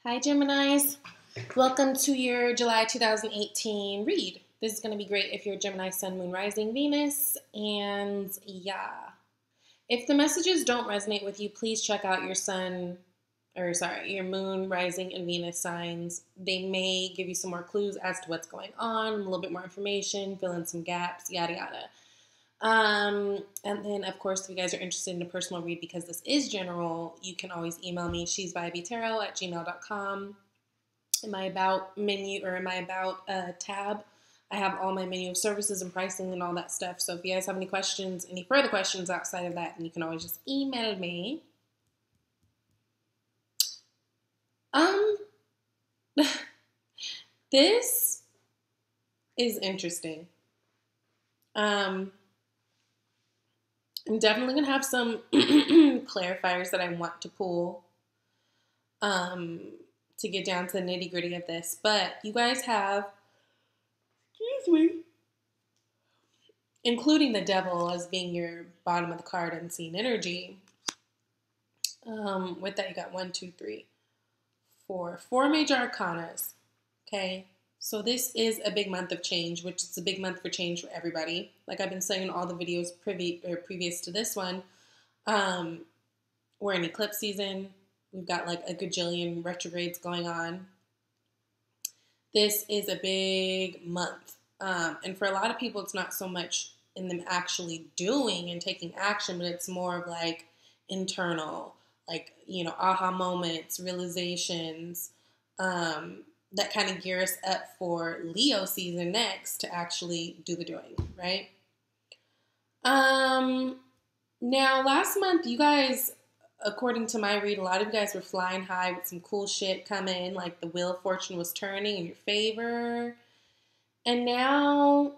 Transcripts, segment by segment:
Hi, Geminis. Welcome to your July 2018 read. This is going to be great if you're Gemini, Sun, Moon, Rising, Venus. And yeah, if the messages don't resonate with you, please check out your Moon, Rising, and Venus signs. They may give you some more clues as to what's going on, a little bit more information, fill in some gaps, yada yada. And then, of course, if you guys are interested in a personal read, because this is general, you can always email me, shesvibeytarot@gmail.com. In my About menu, or in my About tab, I have all my menu of services and pricing and all that stuff. So if you guys have any questions, any further questions outside of that, then you can always just email me. This is interesting. I'm definitely going to have some clarifiers that I want to pull to get down to the nitty gritty of this. But you guys have, including the devil as being your bottom of the card unseen energy. With that, you got 4 major arcanas. Okay. So this is a big month of change, which is a big month for change for everybody. Like I've been saying in all the videos previous to this one, we're in eclipse season. We've got like a gajillion retrogrades going on. This is a big month. And for a lot of people, it's not so much in them actually doing and taking action, but it's more of like internal, like, aha moments, realizations, that kind of gear us up for Leo season next to actually do the doing, right? Now, last month, you guys, according to my read, a lot of you guys were flying high with some cool shit coming, like the wheel of fortune was turning in your favor. And now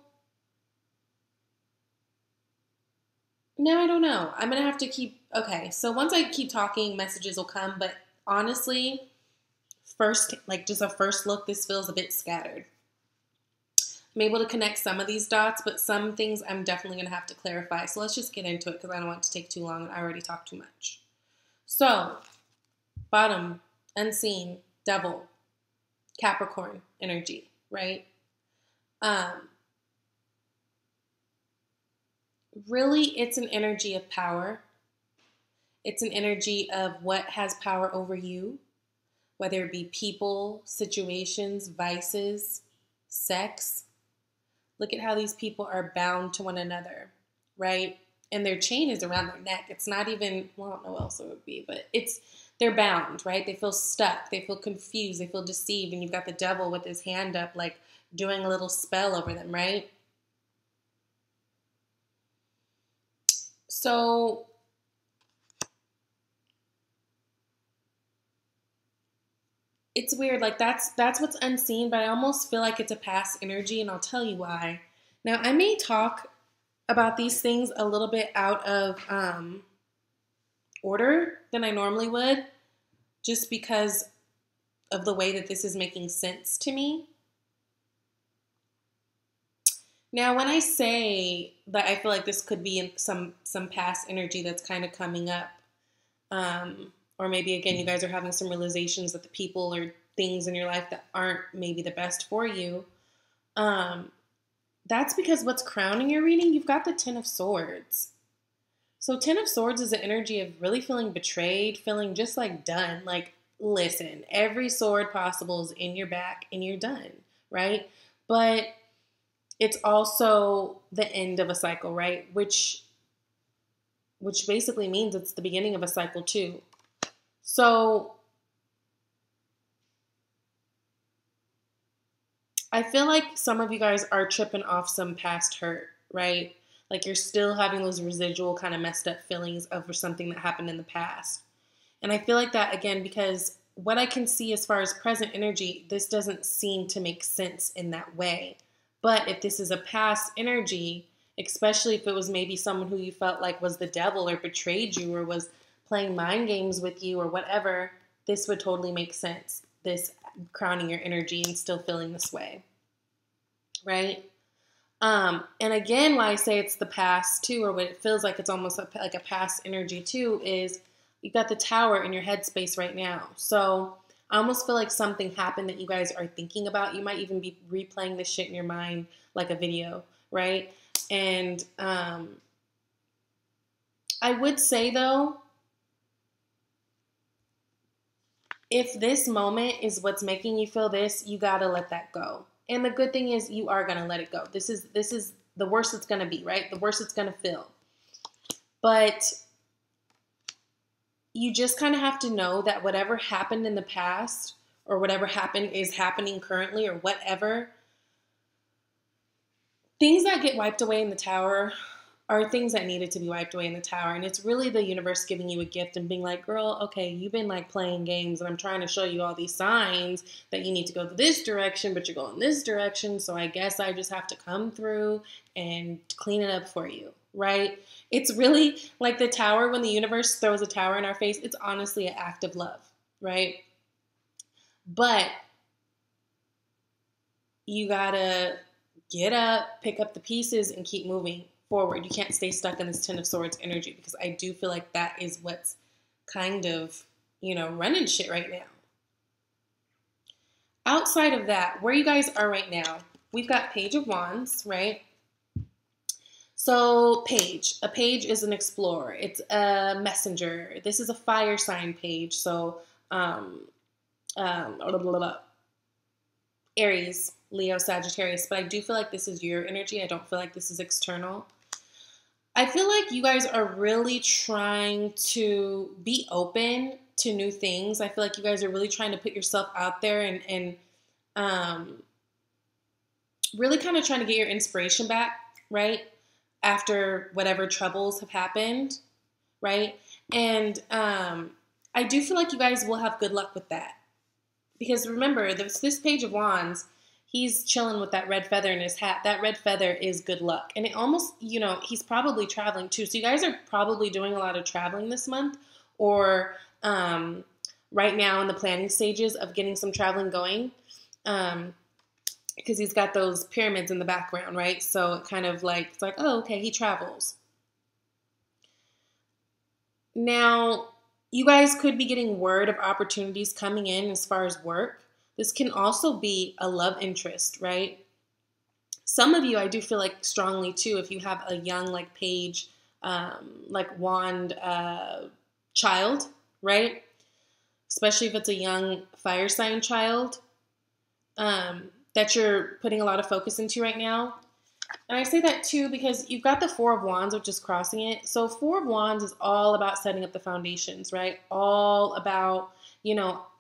I don't know. I'm going to have to okay, so once I keep talking, messages will come, but honestly, just a first look, this feels a bit scattered. I'm able to connect some of these dots, but some things I'm definitely going to have to clarify. So let's just get into it because I don't want it to take too long and I already talked too much. So, bottom, unseen, devil, Capricorn energy, right? Really, it's an energy of power. It's an energy of what has power over you, whether it be people, situations, vices, sex. Look at how these people are bound to one another, right? And their chain is around their neck. It's not even, well, I don't know what else it would be, but they're bound, right? They feel stuck. They feel confused. They feel deceived. And you've got the devil with his hand up, like doing a little spell over them, right? So it's weird. Like that's what's unseen, but I almost feel like it's a past energy, and I'll tell you why. Now, I may talk about these things a little bit out of order than I normally would, just because of the way that this is making sense to me. Now, when I say that I feel like this could be in some past energy that's kind of coming up, or maybe, again, you guys are having some realizations that the people or things in your life that aren't maybe the best for you, that's because what's crowning your reading, you've got the Ten of Swords. So Ten of Swords is the energy of really feeling betrayed, feeling just like done. Like, listen, every sword possible is in your back and you're done, right? But it's also the end of a cycle, right? Which basically means it's the beginning of a cycle too. So I feel like some of you guys are tripping off some past hurt, right? Like you're still having those residual kind of messed up feelings over something that happened in the past. And I feel like that, again, because what I can see as far as present energy, this doesn't seem to make sense in that way. But if this is a past energy, especially if it was maybe someone who you felt like was the devil or betrayed you or was playing mind games with you or whatever, this would totally make sense. This crowning your energy and still feeling this way, right? And again, why I say it's the past too, or what it feels like it's almost like a past energy too, is you've got the Tower in your headspace right now. So I almost feel like something happened that you guys are thinking about. You might even be replaying this shit in your mind like a video, right? And I would say, though, if this moment is what's making you feel this, you gotta let that go. And the good thing is you are gonna let it go. This is the worst it's gonna be, right? The worst it's gonna feel. But you just kind of have to know that whatever happened in the past or whatever happened is happening currently or whatever, things that get wiped away in the tower are things that needed to be wiped away in the tower. And it's really the universe giving you a gift and being like, girl, okay, you've been like playing games and I'm trying to show you all these signs that you need to go this direction, but you're going this direction. So I guess I just have to come through and clean it up for you, right? It's really like the tower. When the universe throws a tower in our face, it's honestly an act of love, right? But you gotta get up, pick up the pieces, and keep moving forward. You can't stay stuck in this Ten of Swords energy, because I do feel like that is what's kind of, running shit right now. Outside of that, where you guys are right now, we've got Page of Wands, right? So a page is an explorer. It's a messenger. This is a fire sign page. So Aries, Leo, Sagittarius. But I do feel like this is your energy. I don't feel like this is external. I feel like you guys are really trying to be open to new things. I feel like you guys are really trying to put yourself out there and really kind of trying to get your inspiration back, right? After whatever troubles have happened, right? And I do feel like you guys will have good luck with that. Because remember, this Page of Wands, he's chilling with that red feather in his hat. That red feather is good luck. And it almost, he's probably traveling too. So you guys are probably doing a lot of traveling this month, or right now in the planning stages of getting some traveling going. Because he's got those pyramids in the background, right? So it kind of like, it's like, oh, okay, he travels. Now, you guys could be getting word of opportunities coming in as far as work. This can also be a love interest, right? Some of you, I do feel like strongly too, if you have a young like page, like wand child, right? Especially if it's a young fire sign child that you're putting a lot of focus into right now. And I say that too because you've got the Four of Wands, which is crossing it. So Four of Wands is all about setting up the foundations, right? All about,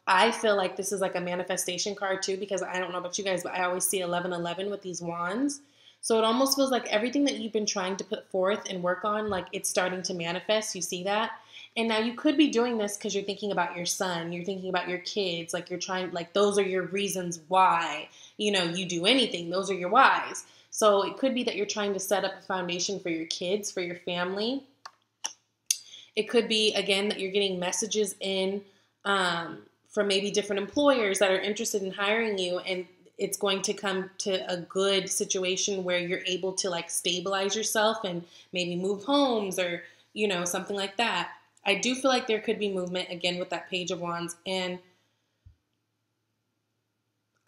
I feel like this is like a manifestation card too, because I don't know about you guys, but I always see 1111 with these wands. So it almost feels like everything that you've been trying to put forth and work on, like it's starting to manifest. You see that? And now you could be doing this because you're thinking about your son, you're thinking about your kids, like you're trying, like those are your reasons why, you do anything. Those are your whys. So it could be that you're trying to set up a foundation for your kids, for your family. It could be, again, that you're getting messages in from maybe different employers that are interested in hiring you, and it's going to come to a good situation where you're able to like stabilize yourself and maybe move homes or, something like that. I do feel like there could be movement again with that Page of Wands, and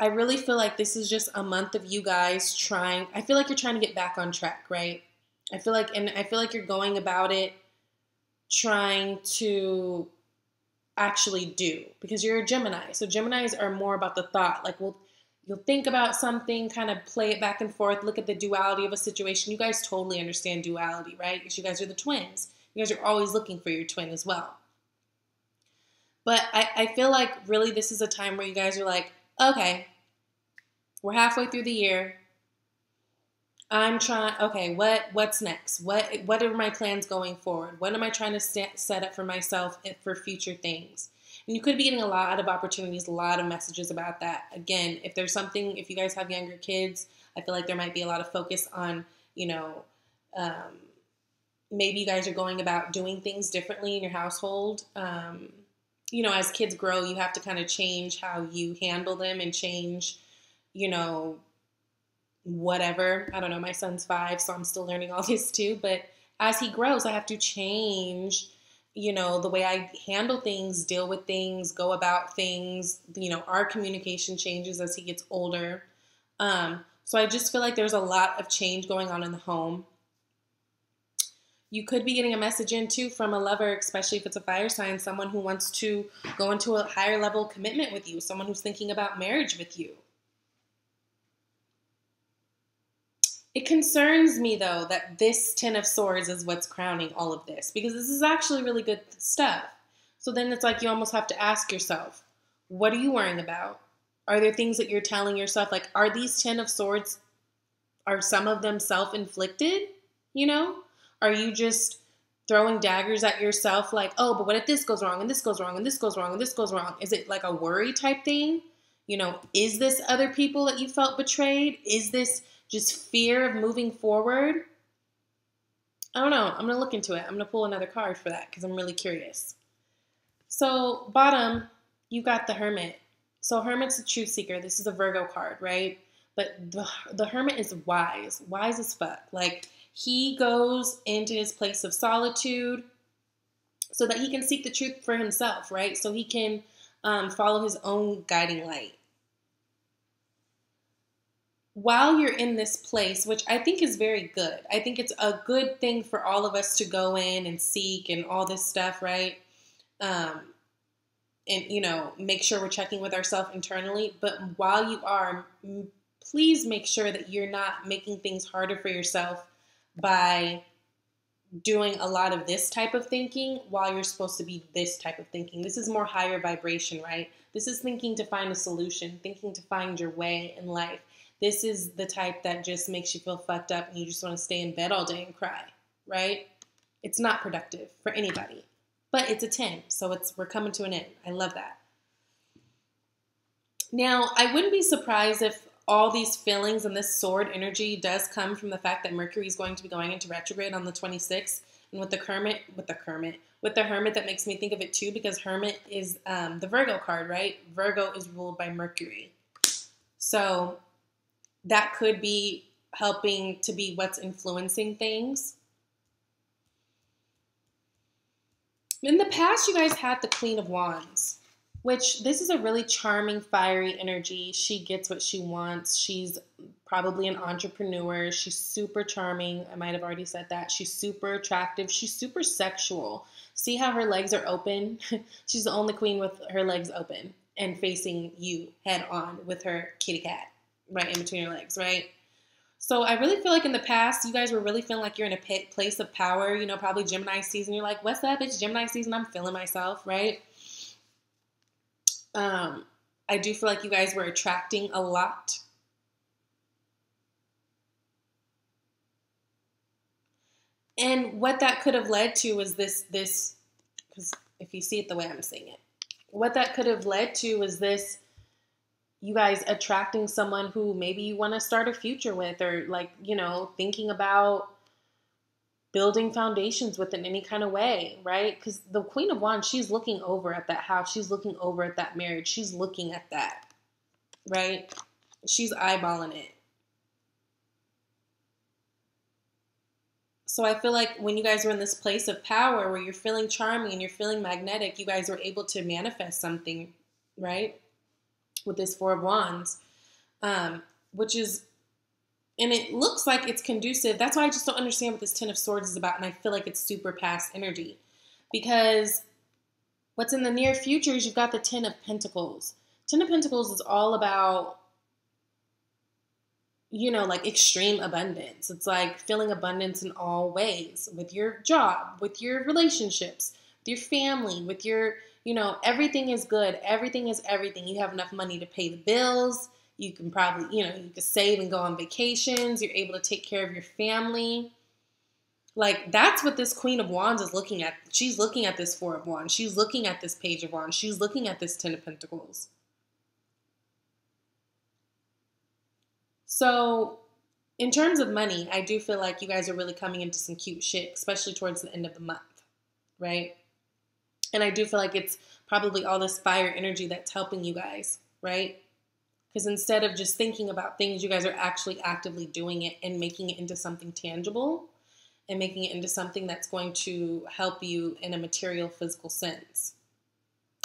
I really feel like this is just a month of you guys trying. I feel like you're trying to get back on track, right? I feel like you're going about it trying to actually do, because you're a Gemini. So Geminis are more about the thought. Like, you'll think about something, kind of play it back and forth, look at the duality of a situation. You guys totally understand duality, right? Because you guys are the twins. You guys are always looking for your twin as well. But I feel like really this is a time where you guys are like, okay, we're halfway through the year. I'm trying, okay, what's next? What are my plans going forward? What am I trying to set up for myself for future things? And you could be getting a lot of opportunities, a lot of messages about that. Again, if you guys have younger kids, I feel like there might be a lot of focus on, maybe you guys are going about doing things differently in your household. As kids grow, you have to kind of change how you handle them and change, whatever. I don't know, my son's 5, so I'm still learning all this too. But as he grows, I have to change the way I handle things, deal with things, go about things. Our communication changes as he gets older. So I just feel like there's a lot of change going on in the home. You could be getting a message in too from a lover, especially if it's a fire sign, someone who wants to go into a higher level commitment with you, someone who's thinking about marriage with you. It concerns me, though, that this Ten of Swords is what's crowning all of this, because this is actually really good stuff. So then it's like you almost have to ask yourself, what are you worrying about? Are there things that you're telling yourself, like, are these Ten of Swords, are some of them self-inflicted, Are you just throwing daggers at yourself like, oh, but what if this goes wrong, and this goes wrong, and this goes wrong, and this goes wrong? Is it like a worry type thing? Is this other people that you felt betrayed? Is this just fear of moving forward? I don't know. I'm going to look into it. I'm going to pull another card for that because I'm really curious. So bottom, you got the Hermit. So Hermit's the truth seeker. This is a Virgo card, right? But the Hermit is wise as fuck. Like, he goes into his place of solitude so that he can seek the truth for himself, right? So he can follow his own guiding light. While you're in this place, which I think is very good, I think it's a good thing for all of us to go in and seek and all this stuff, right? And, make sure we're checking with ourselves internally. But while you are, please make sure that you're not making things harder for yourself by doing a lot of this type of thinking while you're supposed to be this type of thinking. This is more higher vibration, right? This is thinking to find a solution, thinking to find your way in life. This is the type that just makes you feel fucked up and you just want to stay in bed all day and cry, right? It's not productive for anybody. But it's a 10, so we're coming to an end. I love that. Now, I wouldn't be surprised if all these feelings and this sword energy does come from the fact that Mercury is going to be going into retrograde on the 26th. And with the Hermit, that makes me think of it too, because Hermit is the Virgo card, right? Virgo is ruled by Mercury. So that could be helping to be what's influencing things. In the past, you guys had the Queen of Wands, which this is a really charming, fiery energy. She gets what she wants. She's probably an entrepreneur. She's super charming. I might have already said that. She's super attractive. She's super sexual. See how her legs are open? She's the only queen with her legs open and facing you head on with her kitty cat right in between her legs, right? So I really feel like in the past, you guys were really feeling like you're in a place of power, probably Gemini season. You're like, what's up? It's Gemini season. I'm feeling myself, right? I do feel like you guys were attracting a lot. And what that could have led to was this, because if you see it the way I'm seeing it, what that could have led to was this, you guys attracting someone who maybe you want to start a future with, or thinking about building foundations with in any kind of way, right? Because the Queen of Wands, she's looking over at that house. She's looking over at that marriage. She's looking at that, right? She's eyeballing it. So I feel like when you guys were in this place of power where you're feeling charming and you're feeling magnetic, you guys were able to manifest something, right? With this Four of Wands, which is, and it looks like it's conducive. That's why I just don't understand what this Ten of Swords is about, and I feel like it's super past energy. Because what's in the near future is you've got the Ten of Pentacles. Ten of Pentacles is all about, like extreme abundance. It's like feeling abundance in all ways, with your job, with your relationships, with your family, with your, everything is good. Everything is everything. You have enough money to pay the bills. You can probably, you can save and go on vacations. You're able to take care of your family. Like, that's what this Queen of Wands is looking at. She's looking at this Four of Wands. She's looking at this Page of Wands. She's looking at this Ten of Pentacles. So, in terms of money, I do feel like you guys are really coming into some cute shit, especially towards the end of the month, right? And I do feel like it's probably all this fire energy that's helping you guys, right? Because instead of just thinking about things, you guys are actually actively doing it and making it into something tangible. and making it into something that's going to help you in a material, physical sense.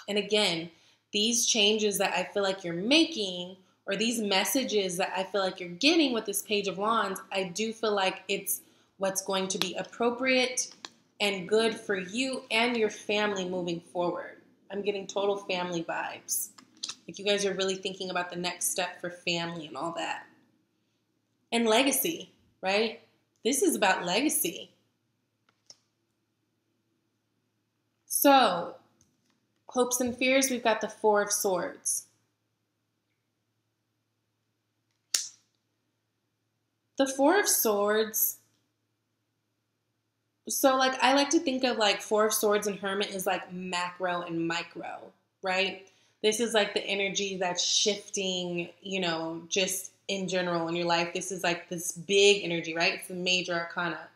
And again, these changes that I feel like you're making, or these messages that I feel like you're getting with this Page of Wands, I do feel like it's what's going to be appropriate and good for you and your family moving forward. I'm getting total family vibes. Like you guys are really thinking about the next step for family and all that. And legacy, right? This is about legacy. So, hopes and fears, we've got the Four of Swords. The Four of Swords, so like I like to think of like Four of Swords and Hermit is like macro and micro, right? This is like the energy that's shifting, you know, just in general in your life. This is like this big energy, right? It's the major arcana.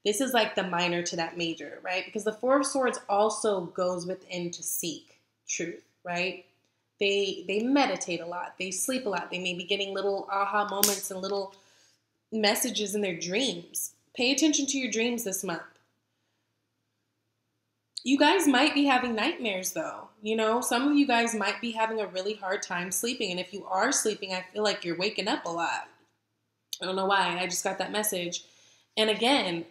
This is like the minor to that major, right? Because the Four of Swords also goes within to seek truth, right? They meditate a lot. They sleep a lot. They may be getting little aha moments and little messages in their dreams. Pay attention to your dreams this month. You guys might be having nightmares though. You know, some of you guys might be having a really hard time sleeping. And if you are sleeping, I feel like you're waking up a lot. I don't know why. I just got that message. And again,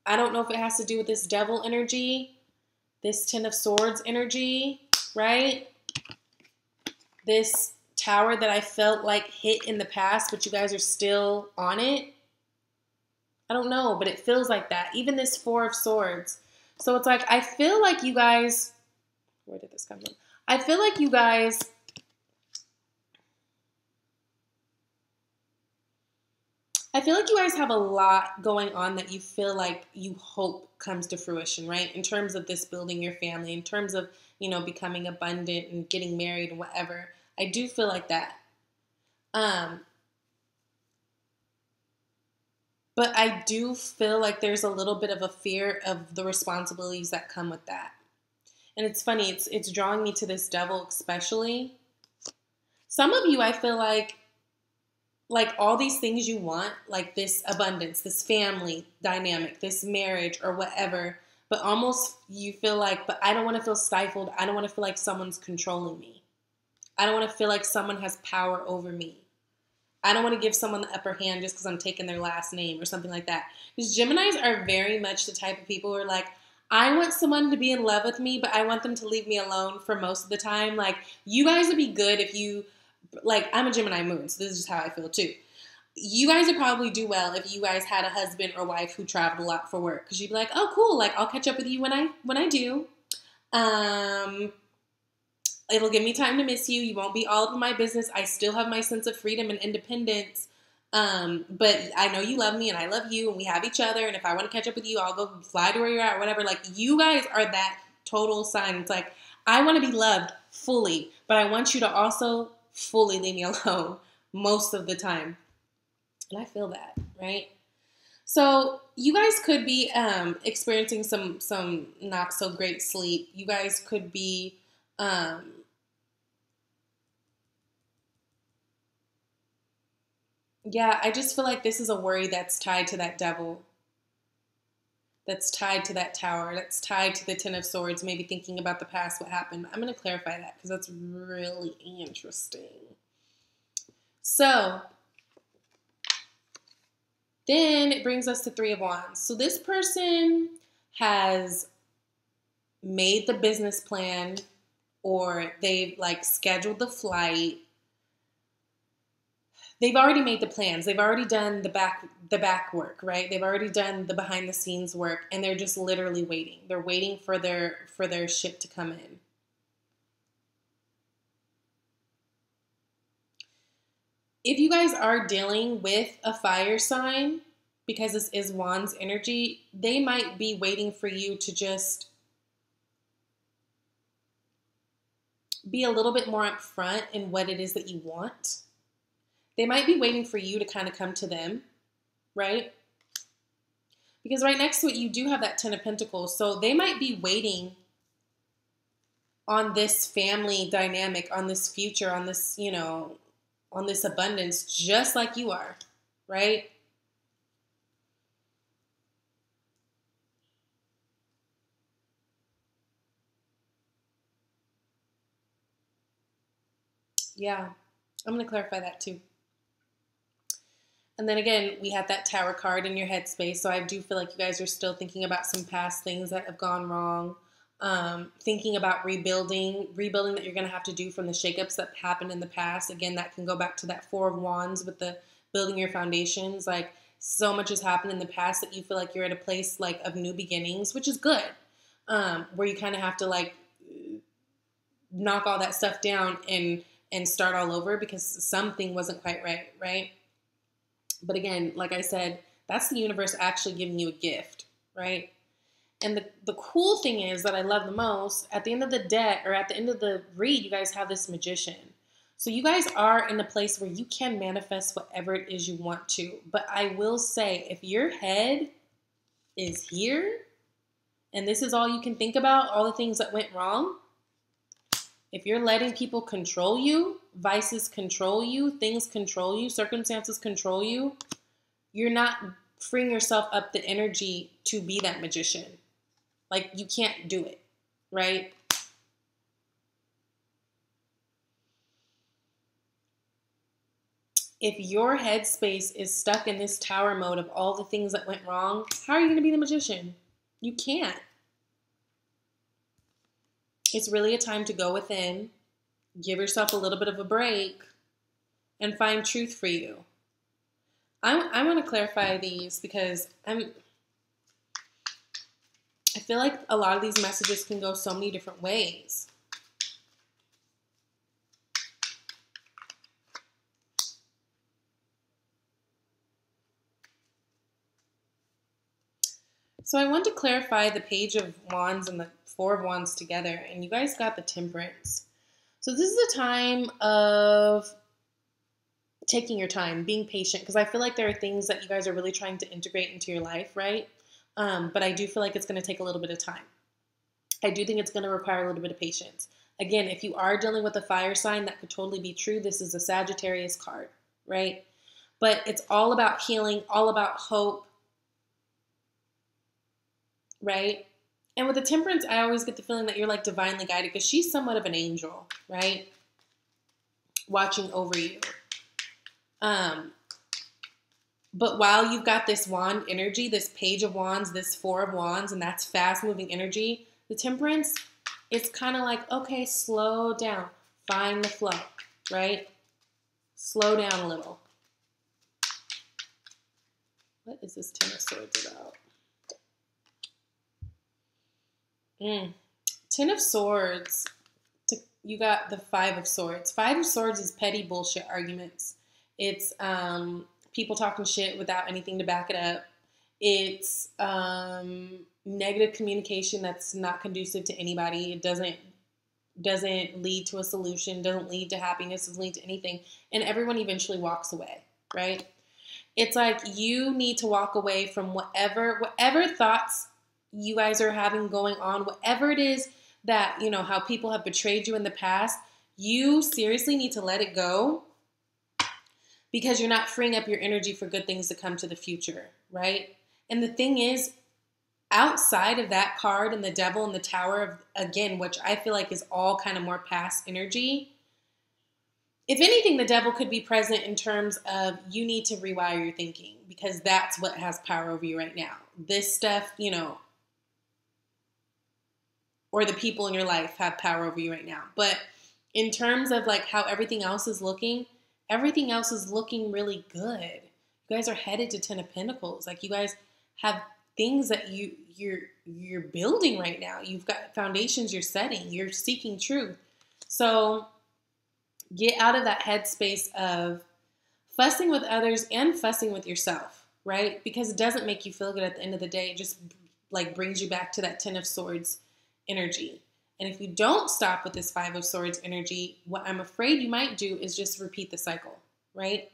I don't know if it has to do with this devil energy, this Ten of Swords energy, right? This tower that I felt like hit in the past, but you guys are still on it. I don't know, but it feels like that. Even this Four of Swords. So it's like, I feel like you guys, where did this come from? I feel like you guys, have a lot going on that you feel like you hope comes to fruition, right? In terms of this building your family, in terms of, you know, becoming abundant and getting married and whatever. I do feel like that. But I do feel like there's a little bit of a fear of the responsibilities that come with that. And it's funny, it's drawing me to this devil especially. Some of you, I feel like all these things you want, like this abundance, this family dynamic, this marriage or whatever, but almost you feel like, but I don't want to feel stifled. I don't want to feel like someone's controlling me. I don't want to feel like someone has power over me. I don't want to give someone the upper hand just because I'm taking their last name or something like that. Because Geminis are very much the type of people who are like, I want someone to be in love with me, but I want them to leave me alone for most of the time. Like, you guys would be good if you, like, I'm a Gemini moon, so this is just how I feel too. You guys would probably do well if you guys had a husband or wife who traveled a lot for work. Because you'd be like, oh, cool, like, I'll catch up with you when I do. It'll give me time to miss you. You won't be all up in my business. I still have my sense of freedom and independence. But I know you love me and I love you and we have each other. And if I want to catch up with you, I'll go fly to where you're at or whatever. Like, you guys are that total sign. It's like, I want to be loved fully, but I want you to also fully leave me alone most of the time. And I feel that, right? So you guys could be experiencing some not so great sleep. You guys could be yeah, I just feel like this is a worry that's tied to that devil, that's tied to that tower, that's tied to the Ten of Swords, maybe thinking about the past, what happened. I'm going to clarify that because that's really interesting. So then it brings us to Three of Wands. So this person has made the business plan, or they've like scheduled the flight. They've already made the plans. They've already done the back work, right? They've already done the behind the scenes work, and they're just literally waiting. They're waiting for their ship to come in. If you guys are dealing with a fire sign, because this is Wands energy, they might be waiting for you to just be a little bit more upfront in what it is that you want. They might be waiting for you to kind of come to them, right? Because right next to it, you do have that Ten of Pentacles. So they might be waiting on this family dynamic, on this future, on this, you know, on this abundance, just like you are, right? Yeah, I'm going to clarify that too. And then again, we had that Tower card in your headspace. So I do feel like you guys are still thinking about some past things that have gone wrong. Thinking about rebuilding that you're going to have to do from the shakeups that happened in the past. Again, that can go back to that Four of Wands with the building your foundations. Like, so much has happened in the past that you feel like you're at a place like of new beginnings, which is good. Where you kind of have to like knock all that stuff down and start all over because something wasn't quite right, right? But again, like I said, that's the universe actually giving you a gift, right? And the cool thing is that I love the most, at the end of the deck or at the end of the read, you guys have this Magician. So you guys are in a place where you can manifest whatever it is you want to. But I will say, if your head is here and this is all you can think about, all the things that went wrong, if you're letting people control you, vices control you, things control you, circumstances control you, you're not freeing yourself up the energy to be that magician. Like, you can't do it, right? If your headspace is stuck in this tower mode of all the things that went wrong, how are you going to be the magician? You can't. It's really a time to go within, give yourself a little bit of a break, and find truth for you. I want to clarify these because I feel like a lot of these messages can go so many different ways. So I want to clarify the Page of Wands and the Four of Wands together, and you guys got the Temperance. So this is a time of taking your time, being patient, because I feel like there are things that you guys are really trying to integrate into your life, right? But I do feel like it's going to take a little bit of time. I do think it's going to require a little bit of patience. Again, if you are dealing with a fire sign, that could totally be true. This is a Sagittarius card, right? But it's all about healing, all about hope, right? And with the Temperance, I always get the feeling that you're like divinely guided because she's somewhat of an angel, right? Watching over you. But while you've got this wand energy, this Page of Wands, this Four of Wands, and that's fast moving energy, the Temperance, it's kind of like, okay, slow down, find the flow, right? Slow down a little. What is this Ten of Swords about? Ten of Swords, you got the Five of Swords. Five of Swords is petty bullshit arguments. It's people talking shit without anything to back it up. It's negative communication that's not conducive to anybody. It doesn't lead to a solution, doesn't lead to happiness, doesn't lead to anything. And everyone eventually walks away, right? It's like you need to walk away from whatever thoughts you guys are having going on, whatever it is that, you know, how people have betrayed you in the past, you seriously need to let it go because you're not freeing up your energy for good things to come to the future, right? And the thing is, outside of that card and the Devil and the Tower, of, again, which I feel like is all kind of more past energy, if anything, the Devil could be present in terms of you need to rewire your thinking because that's what has power over you right now. This stuff, you know, or the people in your life have power over you right now. But in terms of like how everything else is looking really good. You guys are headed to Ten of Pentacles. Like you guys have things that you're building right now. You've got foundations you're setting. You're seeking truth. So get out of that headspace of fussing with others and fussing with yourself, right? Because it doesn't make you feel good at the end of the day. It just like brings you back to that Ten of Swords energy. And if you don't stop with this Five of Swords energy, what I'm afraid you might do is just repeat the cycle, right?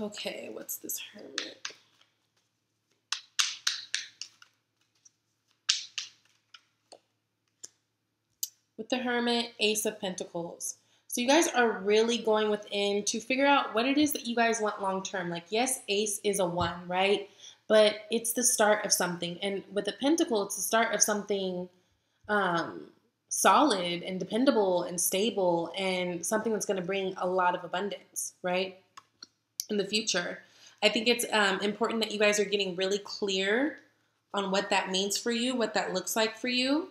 Okay, what's this Hermit? With the Hermit, Ace of Pentacles. So you guys are really going within to figure out what it is that you guys want long term. Like, yes, Ace is a 1, right? But it's the start of something. And with the Pentacle, it's the start of something solid and dependable and stable and something that's going to bring a lot of abundance, right, in the future. I think it's important that you guys are getting really clear on what that means for you, what that looks like for you.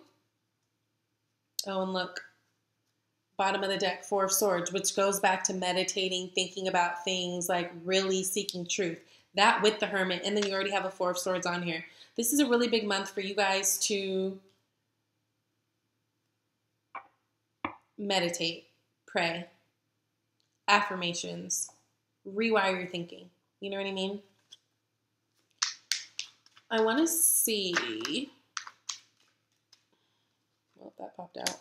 Oh, and look, bottom of the deck, Four of Swords, which goes back to meditating, thinking about things, like really seeking truth. That with the Hermit, and then you already have a Four of Swords on here. This is a really big month for you guys to meditate, pray, affirmations, rewire your thinking. You know what I mean? I want to see. Well, that popped out.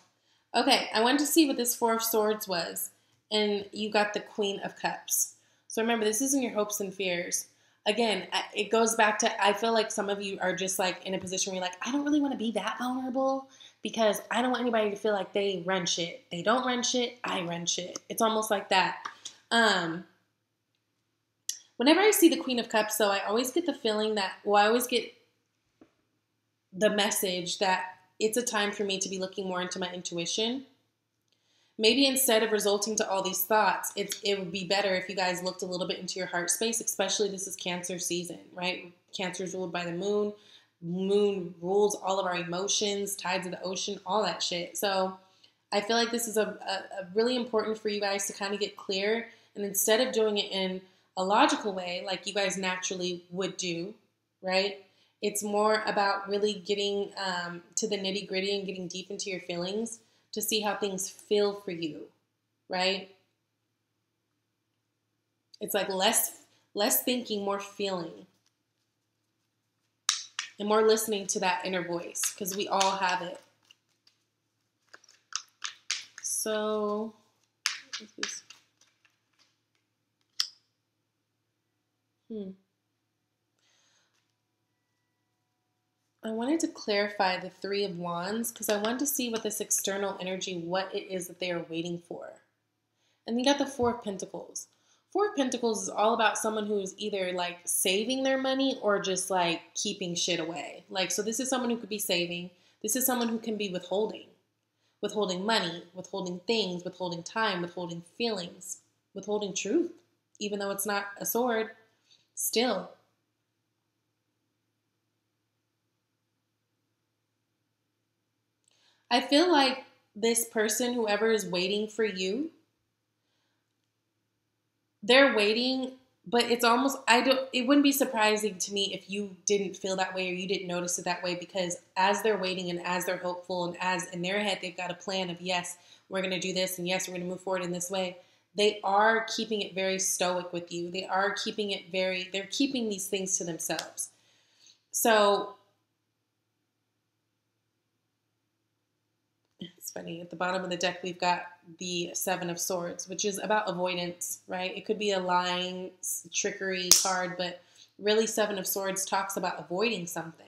Okay, I wanted to see what this Four of Swords was. And you got the Queen of Cups. So remember, this isn't your hopes and fears. Again, it goes back to, I feel like some of you are just like in a position where you're like, I don't really want to be that vulnerable because I don't want anybody to feel like they run shit. They don't run shit, I run shit. It's almost like that. Whenever I see the Queen of Cups, though, I always get the feeling that, well, I always get the message that it's a time for me to be looking more into my intuition. Maybe instead of resulting to all these thoughts, it would be better if you guys looked a little bit into your heart space, especially this is Cancer season, right? Cancer is ruled by the moon. Moon rules all of our emotions, tides of the ocean, all that shit. So I feel like this is a really important for you guys to kind of get clear. And instead of doing it in a logical way, like you guys naturally would do, right? It's more about really getting to the nitty gritty and getting deep into your feelings to see how things feel for you, right? It's like less thinking, more feeling, and more listening to that inner voice, because we all have it. So, what is this? I wanted to clarify the Three of Wands because I wanted to see what this external energy, what it is that they are waiting for. And you got the Four of Pentacles. Four of Pentacles is all about someone who's either like saving their money or just like keeping shit away. Like, so this is someone who could be saving. This is someone who can be withholding money, withholding things, withholding time, withholding feelings, withholding truth. Even though it's not a sword, still. I feel like this person, whoever is waiting for you, they're waiting, but it's almost, it wouldn't be surprising to me if you didn't feel that way or you didn't notice it that way, because as they're waiting and as they're hopeful and as in their head they've got a plan of, yes, we're going to do this and yes, we're going to move forward in this way. They are keeping it very stoic with you. They are keeping it they're keeping these things to themselves. So it's funny, at the bottom of the deck, we've got the Seven of Swords, which is about avoidance, right? It could be a lying, trickery card, but really Seven of Swords talks about avoiding something.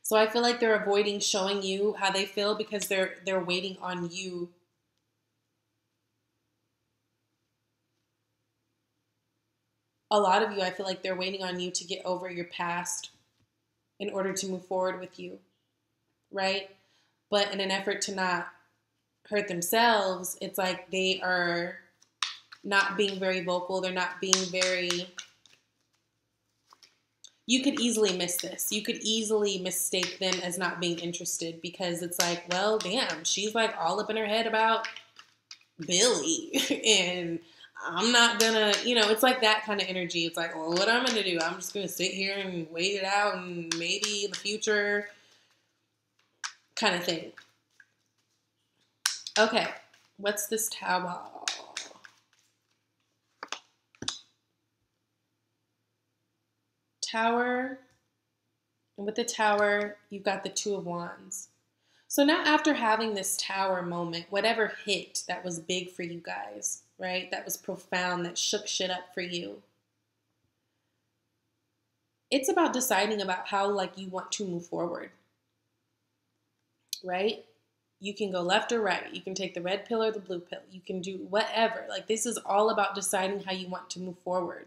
So I feel like they're avoiding showing you how they feel because they're waiting on you. A lot of you, I feel like they're waiting on you to get over your past in order to move forward with you, right? But in an effort to not hurt themselves, it's like they are not being very vocal. They're not being very... You could easily miss this. You could easily mistake them as not being interested because it's like, well, damn, she's like all up in her head about Billy and I'm not gonna, it's like that kind of energy. It's like, well, what I'm gonna do? I'm just gonna sit here and wait it out and maybe in the future kind of thing. Okay, what's this Tower? Tower, and with the Tower, you've got the Two of Wands. So now after having this Tower moment, whatever hit that was big for you guys, right? That was profound, that shook shit up for you. It's about deciding about how you want to move forward, right? You can go left or right. You can take the red pill or the blue pill. You can do whatever. This is all about deciding how you want to move forward.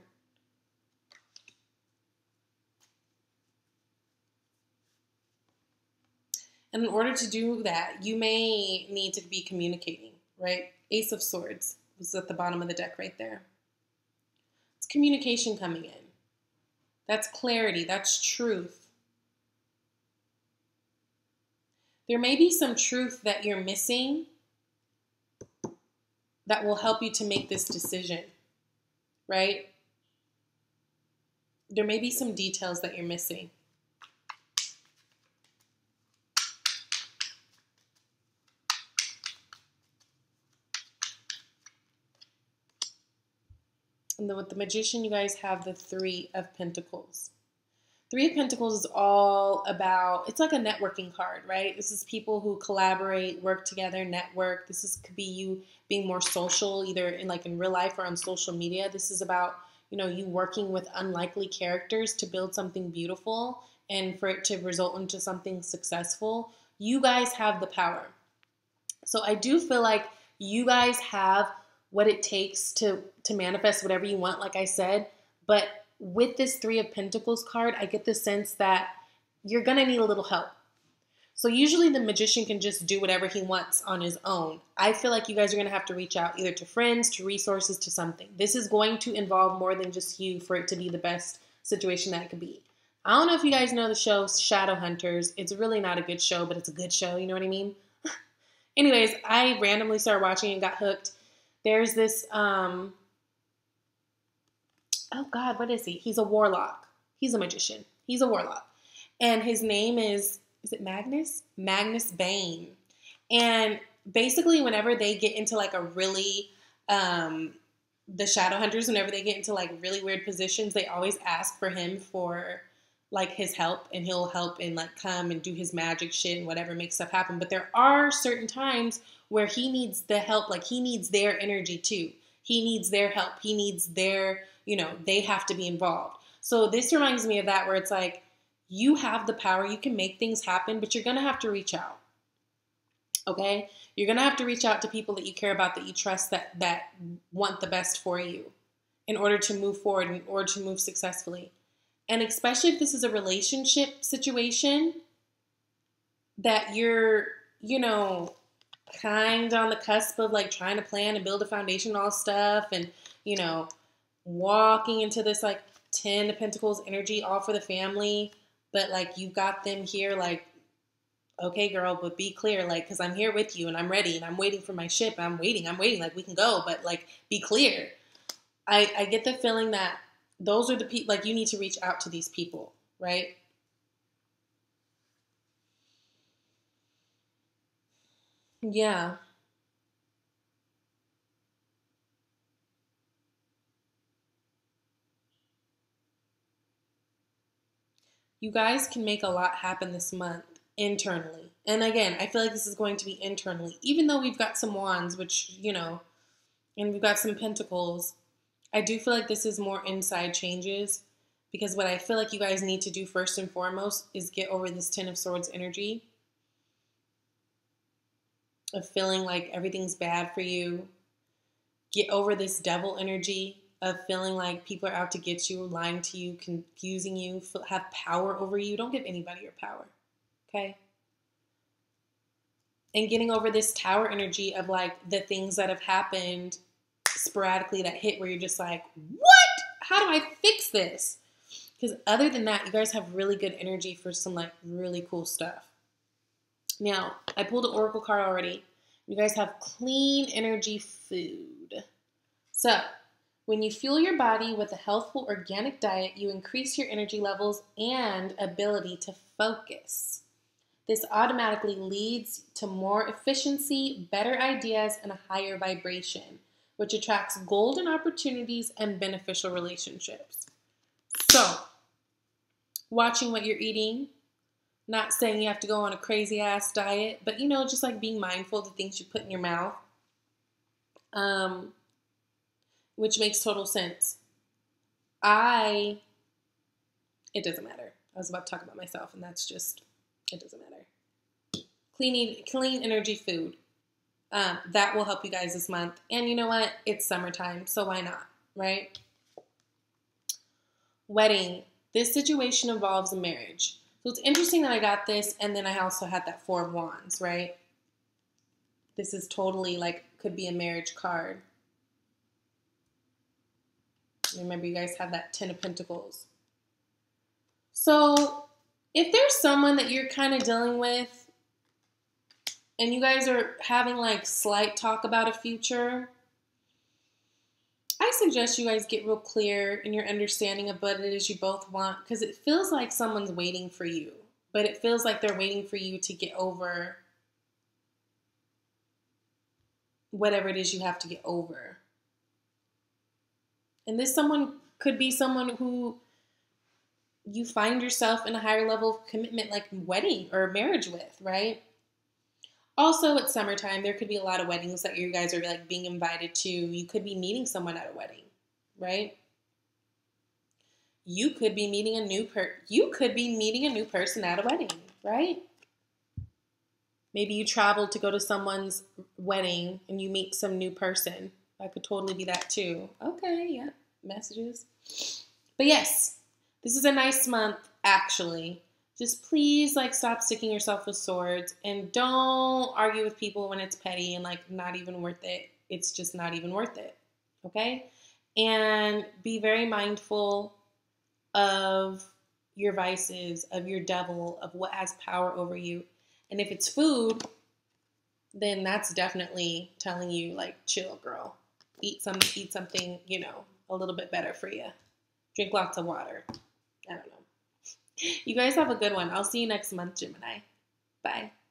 And in order to do that, you may need to be communicating, right? Ace of Swords was at the bottom of the deck right there. It's communication coming in. That's clarity. That's truth. There may be some truth that you're missing that will help you to make this decision, right? There may be some details that you're missing. And then with the Magician, you guys have the Three of Pentacles. Three of Pentacles is all about, it's like a networking card, right? This is people who collaborate, work together, network. Could be you being more social, either in real life or on social media. This is about, you working with unlikely characters to build something beautiful and for it to result into something successful. You guys have the power. So I do feel like you guys have what it takes to manifest whatever you want, like I said. But with this Three of Pentacles card, I get the sense that you're going to need a little help. So usually the Magician can just do whatever he wants on his own. I feel like you guys are going to have to reach out either to friends, to resources, to something. This is going to involve more than just you for it to be the best situation that it could be. I don't know if you guys know the show Shadowhunters. It's really not a good show, but it's a good show. You know what I mean? Anyways, I randomly started watching and got hooked. There's this, oh God, what is he? He's a warlock. He's a magician. He's a warlock. And his name is it Magnus? Magnus Bane. And basically whenever they get into like a really, the Shadowhunters, whenever they get into like really weird positions, they always ask for him for like his help, and he'll help and like come and do his magic shit and whatever makes stuff happen. But there are certain times where he needs the help, like he needs their energy too. He needs their help. He needs their, they have to be involved. So this reminds me of that, where it's like, you have the power, you can make things happen, but you're going to have to reach out. Okay? You're going to have to reach out to people that you care about, that you trust, that want the best for you in order to move forward, in order to move successfully. And especially if this is a relationship situation that you're, kind of on the cusp of like trying to plan and build a foundation and all stuff, and, walking into this like 10 of Pentacles energy, all for the family, but like you got them here like, okay, girl, but be clear, like, because I'm here with you and I'm ready and I'm waiting for my ship. I'm waiting, like we can go, but like be clear. I get the feeling that those are the people, like you need to reach out to these people, right? Yeah. You guys can make a lot happen this month internally. And again, I feel like this is going to be internally, even though we've got some wands, which, and we've got some pentacles. I do feel like this is more inside changes, because what I feel like you guys need to do first and foremost is get over this 10 of Swords energy of feeling like everything's bad for you. Get over this Devil energy of feeling like people are out to get you, lying to you, confusing you, have power over you. Don't give anybody your power, okay? And getting over this Tower energy of like the things that have happened sporadically that hit where you're just like, what? How do I fix this? Because other than that, you guys have really good energy for some like really cool stuff. Now, I pulled an Oracle card already. You guys have clean energy food. So, when you fuel your body with a healthful organic diet, you increase your energy levels and ability to focus. This automatically leads to more efficiency, better ideas, and a higher vibration, which attracts golden opportunities and beneficial relationships. So, watching what you're eating, not saying you have to go on a crazy ass diet, but just like being mindful of the things you put in your mouth, which makes total sense. It doesn't matter. I was about to talk about myself, and that's just, it doesn't matter. Clean energy food. That will help you guys this month. And you know what? It's summertime, so why not, right? Wedding. This situation involves a marriage. So it's interesting that I got this, and then I also had that Four of Wands, right? This is totally like, could be a marriage card. Remember, you guys have that Ten of Pentacles. So if there's someone that you're kind of dealing with, and you guys are having like slight talk about a future, I suggest you guys get real clear in your understanding of what it is you both want, because it feels like someone's waiting for you, but it feels like they're waiting for you to get over whatever it is you have to get over. And this someone could be someone who you find yourself in a higher level of commitment, like wedding or marriage with, right? Also, it's summertime. There could be a lot of weddings that you guys are like being invited to. You could be meeting someone at a wedding, right? You could be meeting a new person at a wedding, right? Maybe you traveled to go to someone's wedding and you meet some new person. That could totally be that too. Okay, yeah, messages. But yes, this is a nice month, actually. Just please, like, stop sticking yourself with swords, and don't argue with people when it's petty and, like, not even worth it. It's just not even worth it, okay? And be very mindful of your vices, of your devil, of what has power over you. And if it's food, then that's definitely telling you, like, chill, girl. Eat something, you know, a little bit better for you. Drink lots of water. I don't know. You guys have a good one. I'll see you next month, Gemini. Bye.